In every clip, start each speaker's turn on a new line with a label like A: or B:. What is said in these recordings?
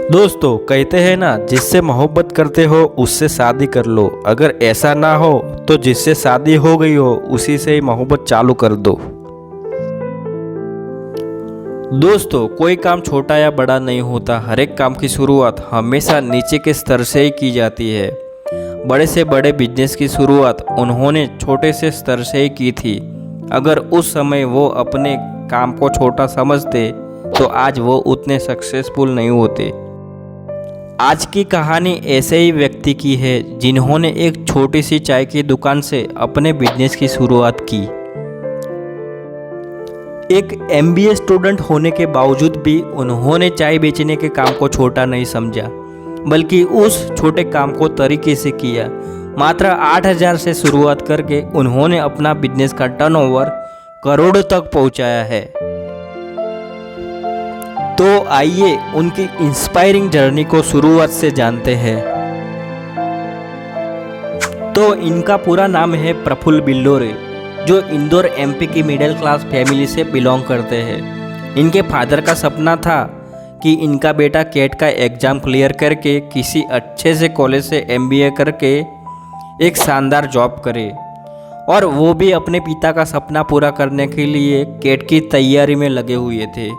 A: दोस्तों कहते हैं ना, जिससे मोहब्बत करते हो उससे शादी कर लो। अगर ऐसा ना हो तो जिससे शादी हो गई हो उसी से ही मोहब्बत चालू कर दो। दोस्तों कोई काम छोटा या बड़ा नहीं होता। हर एक काम की शुरुआत हमेशा नीचे के स्तर से ही की जाती है। बड़े से बड़े बिजनेस की शुरुआत उन्होंने छोटे से स्तर से ही की थी। अगर उस समय वो अपने काम को छोटा समझते तो आज वो उतने सक्सेसफुल नहीं होते। आज की कहानी ऐसे ही व्यक्ति की है जिन्होंने एक छोटी सी चाय की दुकान से अपने बिजनेस की शुरुआत की। एक MBA स्टूडेंट होने के बावजूद भी उन्होंने चाय बेचने के काम को छोटा नहीं समझा, बल्कि उस छोटे काम को तरीके से किया। मात्र 8,000 से शुरुआत करके उन्होंने अपना बिजनेस का टर्नओवर करोड़ों तक पहुंचाया है। तो आइए उनकी इंस्पायरिंग जर्नी को शुरुआत से जानते हैं। तो इनका पूरा नाम है प्रफुल्ल बिल्लोरे, जो इंदौर MP की मिडिल क्लास फैमिली से बिलोंग करते हैं। इनके फादर का सपना था कि इनका बेटा कैट का एग्ज़ाम क्लियर करके किसी अच्छे से कॉलेज से MBA करके एक शानदार जॉब करे, और वो भी अपने पिता का सपना पूरा करने के लिए कैट की तैयारी में लगे हुए थे।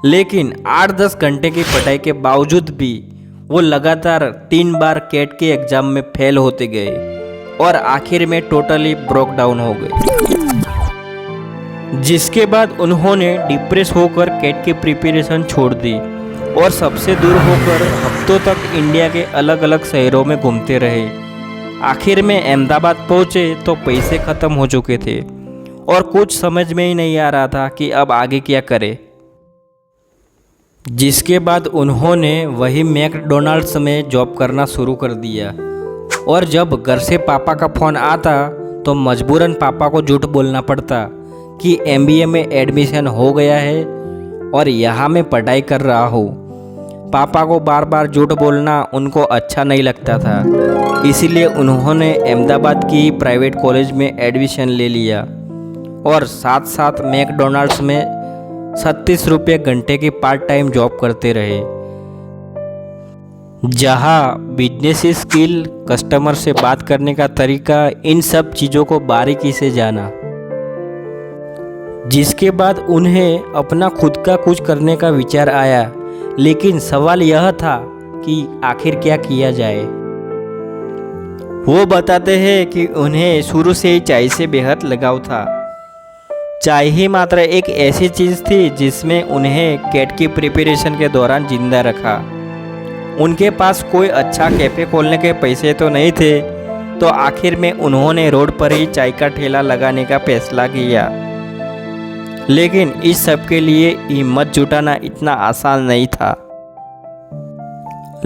A: लेकिन 8-10 घंटे की पढ़ाई के बावजूद भी वो लगातार 3 बार कैट के एग्ज़ाम में फेल होते गए और आखिर में टोटली ब्रोक डाउन हो गए, जिसके बाद उन्होंने डिप्रेस होकर कैट की प्रिपरेशन छोड़ दी और सबसे दूर होकर हफ्तों तक इंडिया के अलग अलग शहरों में घूमते रहे। आखिर में अहमदाबाद पहुँचे तो पैसे ख़त्म हो चुके थे और कुछ समझ में ही नहीं आ रहा था कि अब आगे क्या करें। जिसके बाद उन्होंने वही मैकडोनाल्ड्स में जॉब करना शुरू कर दिया, और जब घर से पापा का फ़ोन आता तो मजबूरन पापा को झूठ बोलना पड़ता कि MBA में एडमिशन हो गया है और यहाँ मैं पढ़ाई कर रहा हूँ। पापा को बार बार झूठ बोलना उनको अच्छा नहीं लगता था, इसीलिए उन्होंने अहमदाबाद की प्राइवेट कॉलेज में एडमिशन ले लिया और साथ साथ मैकडोनाल्ड्स में 36 रुपये घंटे की पार्ट टाइम जॉब करते रहे, जहां बिजनेस स्किल, कस्टमर से बात करने का तरीका, इन सब चीज़ों को बारीकी से जाना। जिसके बाद उन्हें अपना खुद का कुछ करने का विचार आया, लेकिन सवाल यह था कि आखिर क्या किया जाए। वो बताते हैं कि उन्हें शुरू से ही चाय से बेहद लगाव था। चाय ही मात्र एक ऐसी चीज़ थी जिसमें उन्हें कैट की प्रिपरेशन के दौरान जिंदा रखा। उनके पास कोई अच्छा कैफ़े खोलने के पैसे तो नहीं थे, तो आखिर में उन्होंने रोड पर ही चाय का ठेला लगाने का फैसला किया। लेकिन इस सब के लिए हिम्मत जुटाना इतना आसान नहीं था।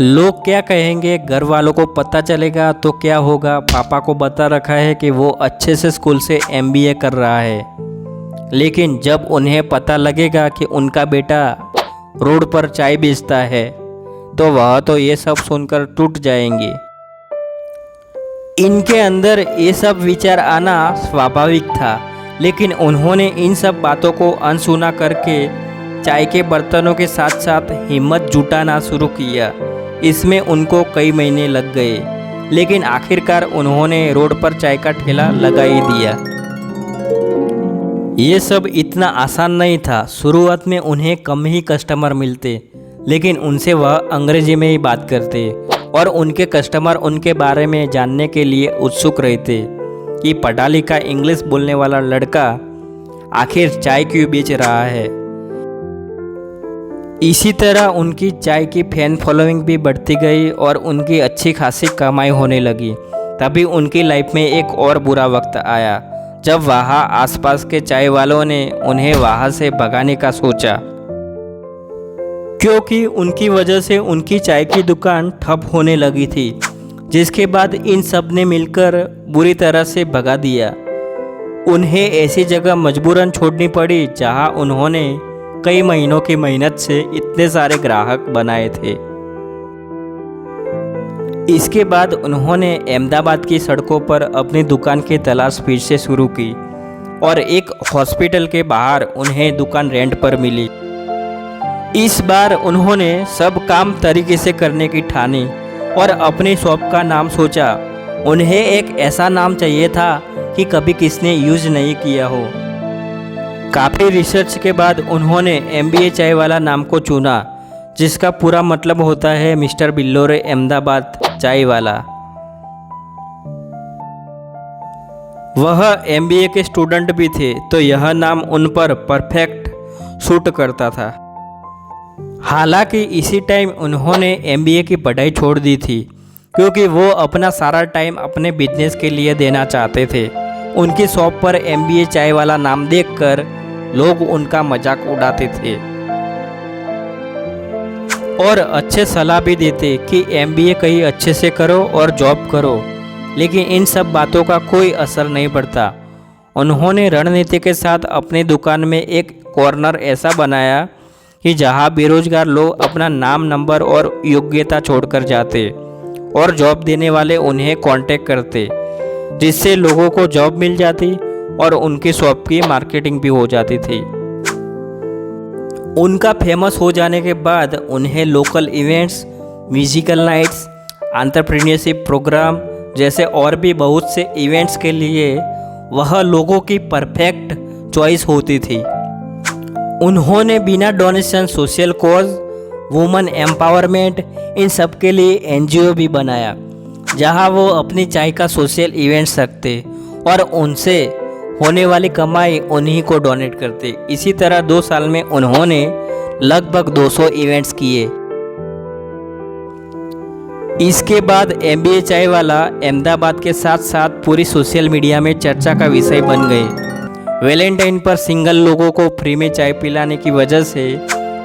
A: लोग क्या कहेंगे, घर वालों को पता चलेगा तो क्या होगा। पापा को बता रखा है कि वो अच्छे से स्कूल से MBA कर रहा है, लेकिन जब उन्हें पता लगेगा कि उनका बेटा रोड पर चाय बेचता है तो वह तो ये सब सुनकर टूट जाएंगे। इनके अंदर ये सब विचार आना स्वाभाविक था, लेकिन उन्होंने इन सब बातों को अनसुना करके चाय के बर्तनों के साथ साथ हिम्मत जुटाना शुरू किया। इसमें उनको कई महीने लग गए, लेकिन आखिरकार उन्होंने रोड पर चाय का ठेला लगा ही दिया। ये सब इतना आसान नहीं था। शुरुआत में उन्हें कम ही कस्टमर मिलते, लेकिन उनसे वह अंग्रेजी में ही बात करते और उनके कस्टमर उनके बारे में जानने के लिए उत्सुक रहते कि पढ़ा लिखा इंग्लिश बोलने वाला लड़का आखिर चाय क्यों बेच रहा है। इसी तरह उनकी चाय की फैन फॉलोइंग भी बढ़ती गई और उनकी अच्छी खासी कमाई होने लगी। तभी उनकी लाइफ में एक और बुरा वक्त आया, जब वहाँ आसपास के चाय वालों ने उन्हें वहाँ से भगाने का सोचा, क्योंकि उनकी वजह से उनकी चाय की दुकान ठप होने लगी थी। जिसके बाद इन सब ने मिलकर बुरी तरह से भगा दिया। उन्हें ऐसी जगह मजबूरन छोड़नी पड़ी जहाँ उन्होंने कई महीनों की मेहनत से इतने सारे ग्राहक बनाए थे। इसके बाद उन्होंने अहमदाबाद की सड़कों पर अपनी दुकान की तलाश फिर से शुरू की और एक हॉस्पिटल के बाहर उन्हें दुकान रेंट पर मिली। इस बार उन्होंने सब काम तरीके से करने की ठानी और अपनी शॉप का नाम सोचा। उन्हें एक ऐसा नाम चाहिए था कि कभी किसने यूज नहीं किया हो। काफ़ी रिसर्च के बाद उन्होंने MBA चाय वाला नाम को चुना, जिसका पूरा मतलब होता है मिस्टर बिल्लोरे अहमदाबाद चाय वाला। वह MBA के स्टूडेंट भी थे, तो यह नाम उन पर परफेक्ट सूट करता था। हालांकि इसी टाइम उन्होंने MBA की पढ़ाई छोड़ दी थी, क्योंकि वो अपना सारा टाइम अपने बिजनेस के लिए देना चाहते थे। उनकी शॉप पर MBA चाय वाला नाम देखकर लोग उनका मजाक उड़ाते थे और अच्छे सलाह भी देते कि MBA कहीं अच्छे से करो और जॉब करो, लेकिन इन सब बातों का कोई असर नहीं पड़ता। उन्होंने रणनीति के साथ अपनी दुकान में एक कॉर्नर ऐसा बनाया कि जहां बेरोजगार लोग अपना नाम, नंबर और योग्यता छोड़कर जाते और जॉब देने वाले उन्हें कांटेक्ट करते, जिससे लोगों को जॉब मिल जाती और उनकी शॉप की मार्केटिंग भी हो जाती थी। उनका फेमस हो जाने के बाद उन्हें local events, musical nights, entrepreneurship program जैसे और भी बहुत से इवेंट्स के लिए वह लोगों की परफेक्ट चॉइस होती थी। उन्होंने बिना donation social cause, women empowerment, इन सब के लिए NGO भी बनाया, जहां वो अपनी चाय का सोशल इवेंट्स रखते और उनसे होने वाली कमाई उन्हीं को डोनेट करते। इसी तरह 2 साल में उन्होंने लगभग 200 इवेंट्स किए। इसके बाद MBA चाय वाला अहमदाबाद के साथ साथ पूरी सोशल मीडिया में चर्चा का विषय बन गए। वैलेंटाइन पर सिंगल लोगों को फ्री में चाय पिलाने की वजह से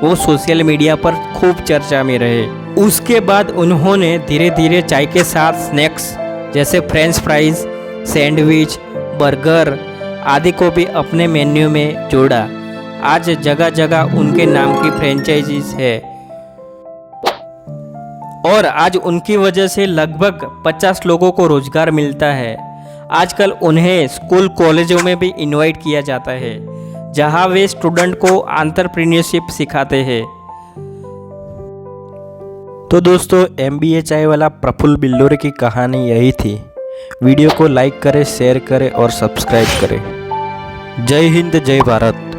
A: वो सोशल मीडिया पर खूब चर्चा में रहे। उसके बाद उन्होंने धीरे धीरे चाय के साथ स्नैक्स जैसे फ्रेंच फ्राइज, सैंडविच, बर्गर आदि को भी अपने मेन्यू में जोड़ा। आज जगह जगह उनके नाम की फ्रेंचाइजीज है और आज उनकी वजह से लगभग 50 लोगों को रोजगार मिलता है। आजकल उन्हें स्कूल कॉलेजों में भी इनवाइट किया जाता है, जहां वे स्टूडेंट को एंटरप्रेन्योरशिप सिखाते हैं। तो दोस्तों, MBA चाय वाला प्रफुल्ल बिल्लोरे की कहानी यही थी। वीडियो को लाइक करें, शेयर करें और सब्सक्राइब करें। जय हिंद, जय भारत।